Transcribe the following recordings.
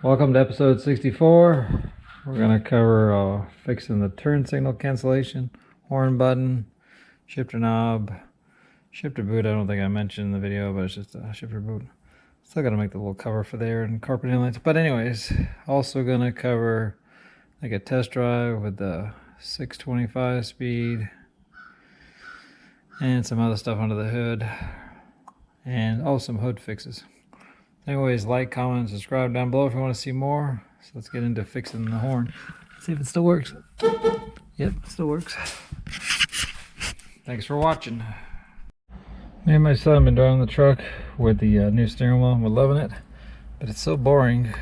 Welcome to episode 64. We're going to cover fixing the turn signal cancellation, horn button, shifter knob, shifter boot. I don't think I mentioned in the video, but it's just a shifter boot. Still got to make the little cover for there and carpet inlets. But anyways, also going to cover like a test drive with the 625 speed and some other stuff under the hood, and some hood fixes. Anyways, like, comment, subscribe down below if you want to see more. So let's get into fixing the horn. See if it still works. Yep, it still works. Thanks for watching. Me and my son have been driving the truck with the new steering wheel. We're loving it, but it's so boring.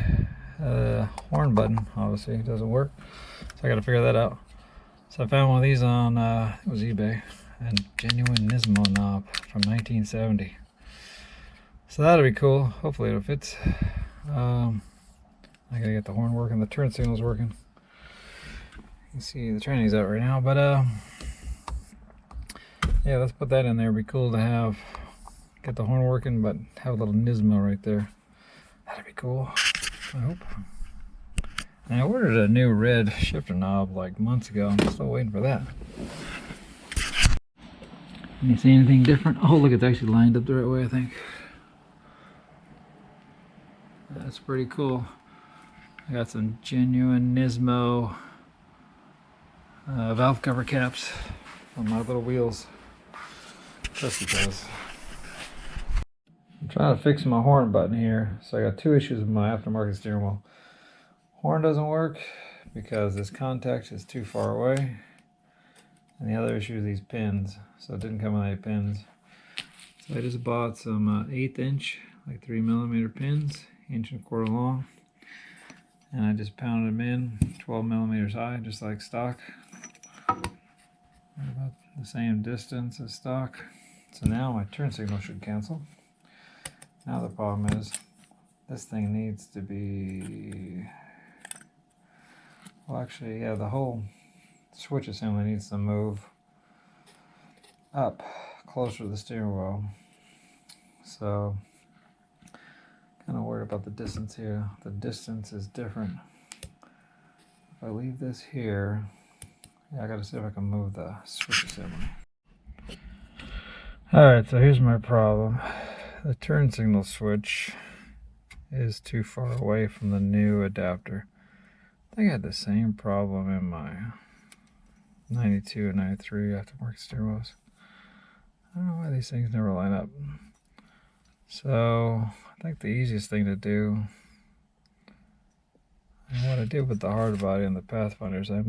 Horn button obviously doesn't work, so I got to figure that out. So I found one of these on it was eBay, a genuine Nismo knob from 1970. So that'll be cool. Hopefully it'll fit. I gotta get the horn working, the turn signal's working. You can see the training's out right now, but yeah, let's put that in there. It'd be cool to have, get the horn working, but have a little Nismo right there. That'd be cool, I hope. And I ordered a new red shifter knob like months ago. I'm still waiting for that. Can you see anything different? Oh, look, it's actually lined up the right way, I think. That's pretty cool. I got some genuine Nismo valve cover caps on my little wheels, just because. I'm trying to fix my horn button here. So I got two issues with my aftermarket steering wheel. Horn doesn't work because this contact is too far away, and the other issue is these pins. So it didn't come with any pins. So I just bought some 1/8 inch, like 3mm pins, 1.25 inch long, and I just pounded them in 12mm high, just like stock. About the same distance as stock. So now my turn signal should cancel. Now the problem is this thing needs to be, well, actually, yeah, the whole switch assembly needs to move up closer to the steering wheel. So kind of worried about the distance here. The distance is different. If I leave this here, yeah, I gotta see if I can move the switch assembly. Alright, so here's my problem. The turn signal switch is too far away from the new adapter. I think I had the same problem in my 92 and 93 aftermarket steering wheels. I don't know why these things never line up. So I think the easiest thing to do, and what I did with the hard body and the Pathfinders, I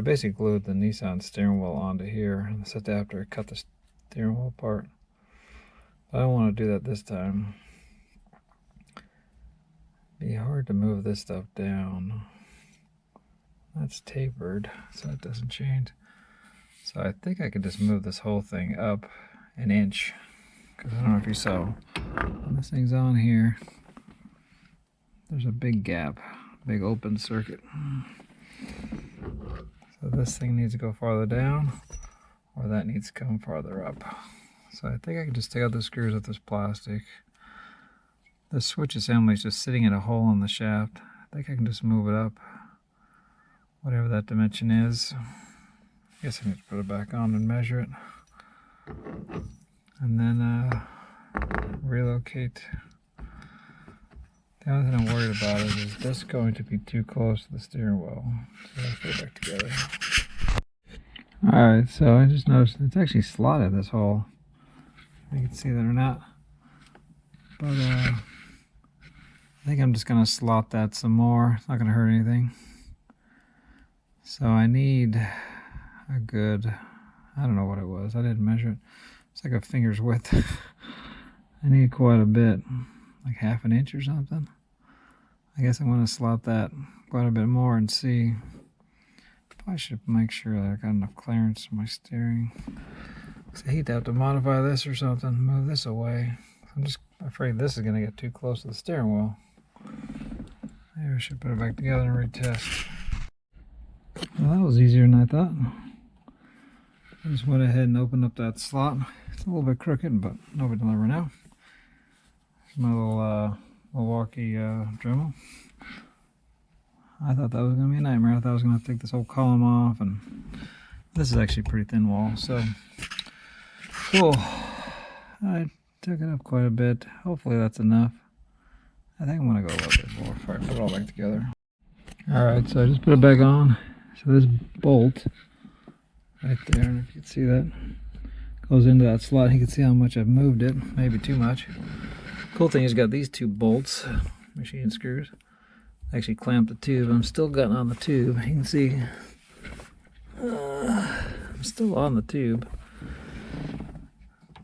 basically glued the Nissan steering wheel onto here, and this adapter cut the steering wheel apart. But I don't want to do that this time. It'd be hard to move this stuff down. That's tapered, so it doesn't change. So I think I could just move this whole thing up 1 inch. Because I don't know if you saw, when this thing's on here, there's a big gap, big open circuit. So this thing needs to go farther down, or that needs to come farther up. So I think I can just take out the screws with this plastic. The switch assembly is just sitting in a hole in the shaft. I think I can just move it up, whatever that dimension is. I guess I need to put it back on and measure it. And then relocate. The only thing I'm worried about is this going to be too close to the steering wheel. So let's put it back together. Alright, so I just noticed it's actually slotted, this hole. You can see that or not. But I think I'm just going to slot that some more. It's not going to hurt anything. So I need a good, I don't know what it was. I didn't measure it. It's like a finger's width. I need quite a bit, like 1/2 inch or something. I guess I'm going to slot that quite a bit more and see. Probably should make sure that I got enough clearance for my steering. I hate to have to modify this or something, move this away. I'm just afraid this is going to get too close to the steering wheel. Maybe I should put it back together and retest. Well, that was easier than I thought. I just went ahead and opened up that slot. It's a little bit crooked, but nobody will ever know. There's my little Milwaukee Dremel. I thought that was going to be a nightmare. I thought I was going to have to take this whole column off, and this is actually pretty thin wall, so cool. I took it up quite a bit. Hopefully that's enough. I think I'm going to go a little bit more before I put it all back together. Alright, so I just put it back on. So this bolt right there, and if you can see that, goes into that slot. You can see how much I've moved it, maybe too much. Cool thing is got these two bolts, machine screws. Actually clamped the tube. I'm still gutting on the tube. You can see I'm still on the tube.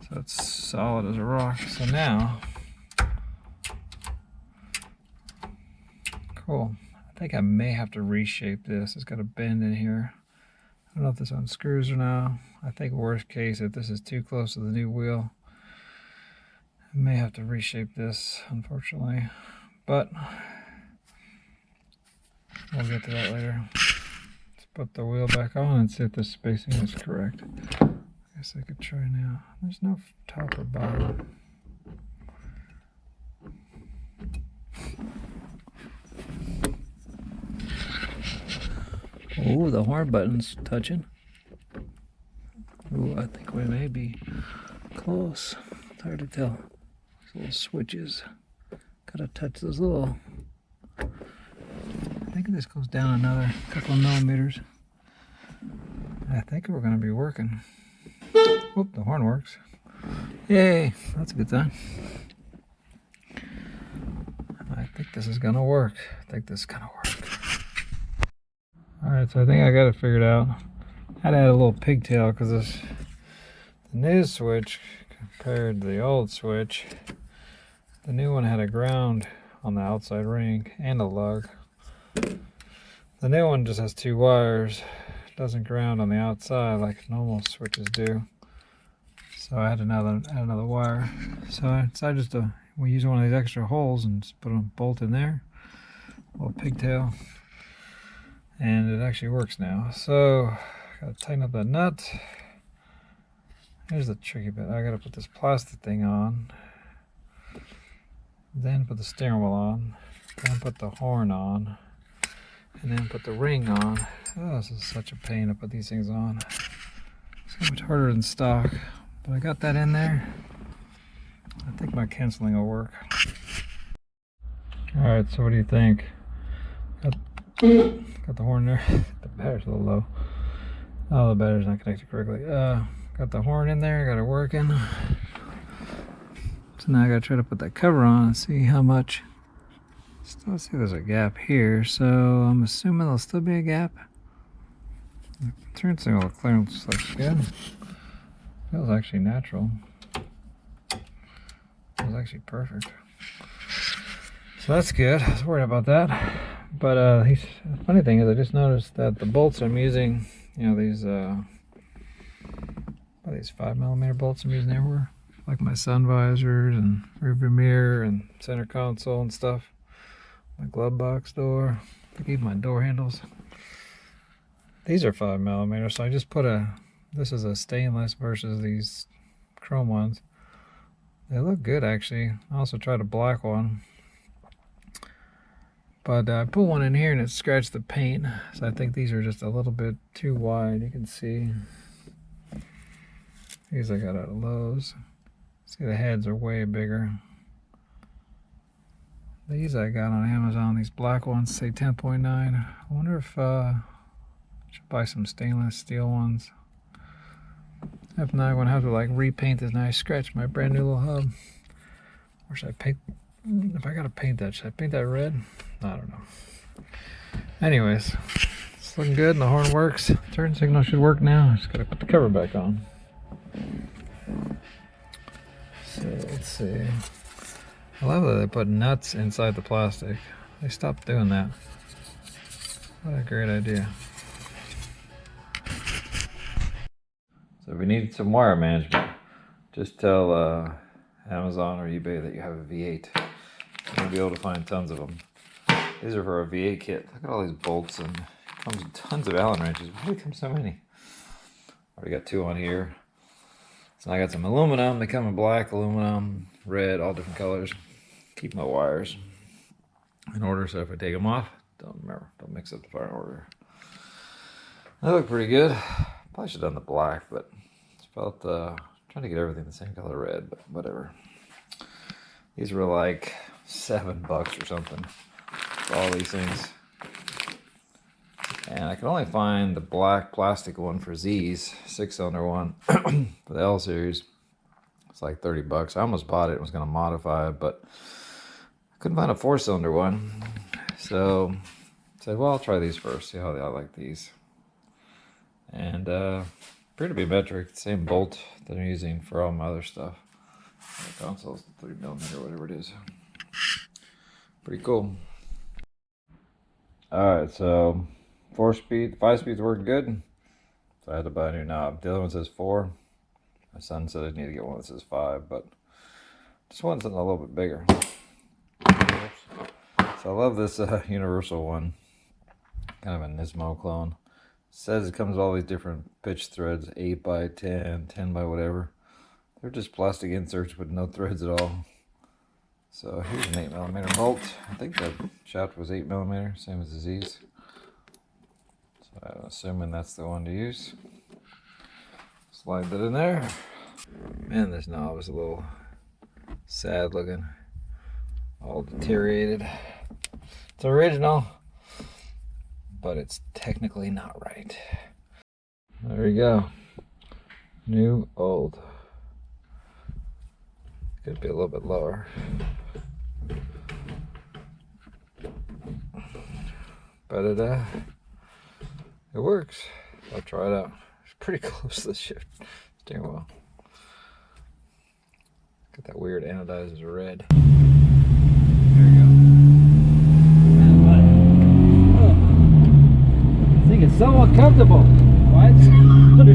So it's solid as a rock. So now, cool. I think I may have to reshape this. It's got a bend in here. I don't know if this unscrews or not. I think worst case, if this is too close to the new wheel, I may have to reshape this, unfortunately. But we'll get to that later. Let's put the wheel back on and see if the spacing is correct. I guess I could try now. There's no top or bottom. Oh, the horn button's touching. Oh, I think we may be close. It's hard to tell. Those little switches. Gotta touch those little. I think this goes down another couple of millimeters. I think we're gonna be working. Oop, the horn works. Yay, that's a good sign. I think this is gonna work. I think this is gonna work. Alright, so I think I got it figured out. I had to add a little pigtail because the new switch compared to the old switch, the new one had a ground on the outside ring and a lug. The new one just has two wires. It doesn't ground on the outside like normal switches do. So I had to add another wire. So I decided just to use one of these extra holes and just put a bolt in there. A little pigtail. And it actually works now. So gotta tighten up that nut. Here's the tricky bit. I gotta put this plastic thing on, then put the steering wheel on, then put the horn on, and then put the ring on. Oh, this is such a pain to put these things on. It's so much harder than stock, but I got that in there. I think my canceling will work. All right, so what do you think? Got the horn there. The battery's a little low. Oh, the battery's not connected correctly. Got the horn in there, got it working. So now I gotta try to put that cover on and see how much. Still see there's a gap here, so I'm assuming there'll still be a gap. The turn signal clearance looks good. Feels actually natural. Feels actually perfect. So that's good. I was worried about that. But the funny thing is, I just noticed that the bolts I'm using, you know, these 5mm bolts I'm using everywhere, like my sun visors and rearview mirror and center console and stuff, my glove box door, even my door handles. These are 5mm, so I just put this is a stainless versus these chrome ones. They look good actually. I also tried a black one. But I put one in here and it scratched the paint, so I think these are just a little bit too wide. You can see these I got out of Lowe's. See, the heads are way bigger. These I got on Amazon, these black ones say 10.9. I wonder if I should buy some stainless steel ones. If not, I'm going to have to like repaint this nice scratch my brand new little hub. Or should I paint? If I gotta paint that, should I paint that red? I don't know. Anyways, it's looking good and the horn works. Turn signal should work now. I just gotta put the cover back on. So let's see. I love that they put nuts inside the plastic. They stopped doing that. What a great idea. So if you need some wire management, just tell Amazon or eBay that you have a V8. You're going to be able to find tons of them. These are for a V8 kit. Look at all these bolts, and it comes with tons of Allen wrenches. Why do there come so many? Already got two on here. So I got some aluminum. They come in black, aluminum, red, all different colors. keep my wires in order, so if I take them off, don't mix up the fire order. They look pretty good. Probably should have done the black, but it's about trying to get everything the same color red, but whatever. These were like $7 or something for all these things. And I can only find the black plastic one for Z's, 6-cylinder one for the L series. It's like $30. I almost bought it and was going to modify it, but I couldn't find a 4-cylinder one. So I said, well, I'll try these first, see how I like these. And appear to be metric, same bolt that I'm using for all my other stuff. The console's 3mm or whatever it is. Pretty cool. Alright, so 4-speed, 5-speed's working good. So I had to buy a new knob. The other one says 4. My son said I need to get one that says 5, but just want something a little bit bigger. So I love this universal one. Kind of a Nismo clone. It says it comes with all these different pitch threads, 8x10, 10 by whatever. They're just plastic inserts with no threads at all. So here's an 8mm bolt. I think the shaft was 8mm, same as the Z's. So I'm assuming that's the one to use. Slide that in there. Man, this knob is a little sad looking. All deteriorated. It's original, but it's technically not right. There you go. New, old. Could be a little bit lower. But it works. I'll try it out. It's pretty close to the shift steering wheel. Got that weird anodized red. There you go. I think it's so uncomfortable. What? They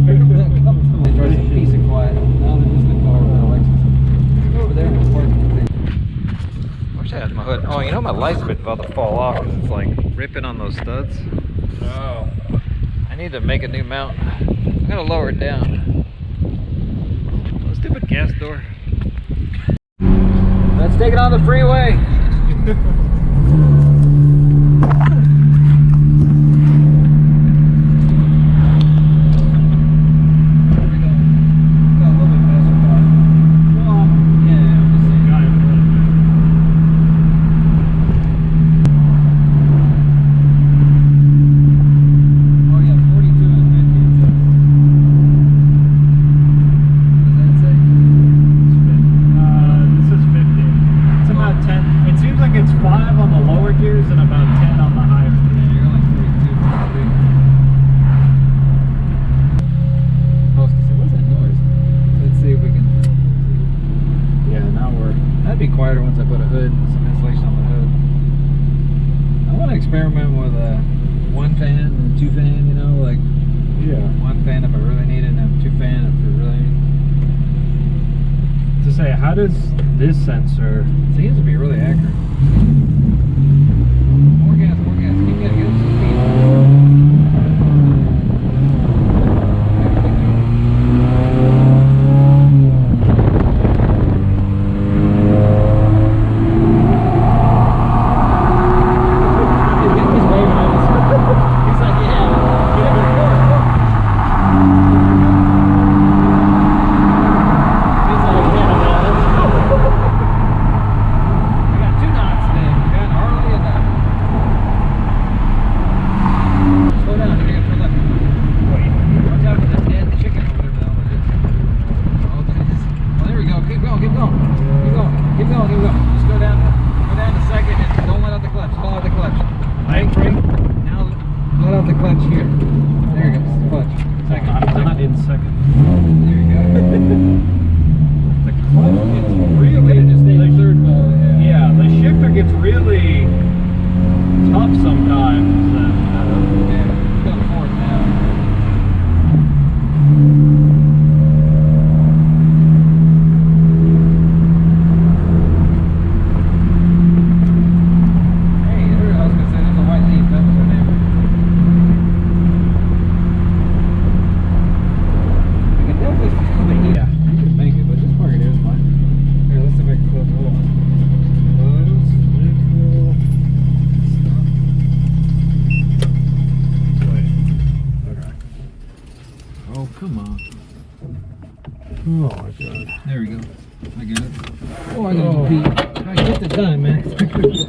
try some peace and quiet. Now they're just in the car with Alexis. Go over there and work. Wish I had my hood. Oh, you know my light's been about to fall off because it's like ripping on those studs. Oh. I need to make a new mount. I'm gonna lower it down. Oh, stupid gas door. Let's take it on the freeway. Quieter once I put a hood, some insulation on the hood. I want to experiment with a 1 fan and 2 fan, you know, like 1 fan if I really need it, and then 2 fan if I really need it. To say, how does this sensor? It seems to be really accurate. More gas, keep getting good speed.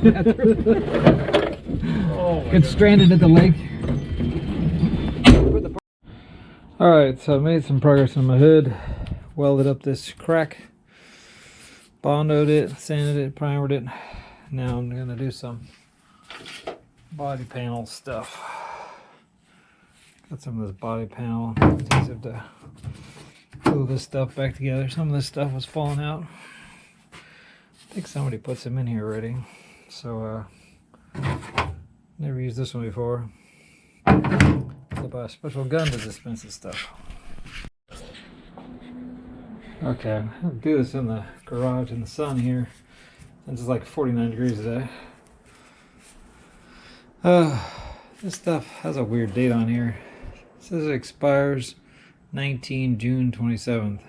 Oh my Get God. stranded at the lake. Alright, so I made some progress on my hood. Welded up this crack. Bondoed it, sanded it, primered it. Now I'm going to do some body panel stuff. Got some of this body panel. It's easy to glue this stuff back together. Some of this stuff was falling out. I think somebody put some in here already. So, never used this one before. To buy a special gun to dispense this stuff. Okay, I'll do this in the garage in the sun here. Since it's like 49 degrees today. This stuff has a weird date on here. It says it expires June 27th.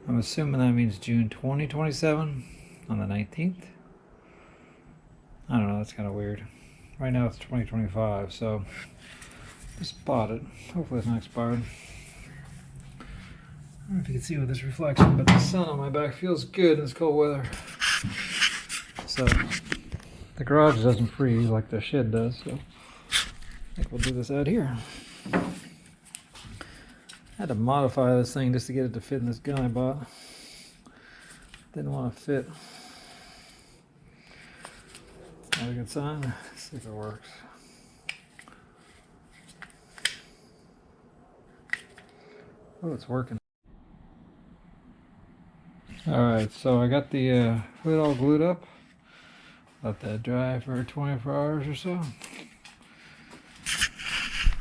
I'm assuming that means June 2027 on the 19th. I don't know, that's kind of weird. Right now it's 2025, so just bought it. Hopefully it's not expired. I don't know if you can see with this reflection, but the sun on my back feels good in this cold weather. So the garage doesn't freeze like the shed does, so I think we'll do this out here. I had to modify this thing just to get it to fit in this gun I bought. Didn't want to fit. Not a good sign. Let's see if it works. Oh, it's working. Alright, so I got the hood all glued up. Let that dry for 24 hours or so.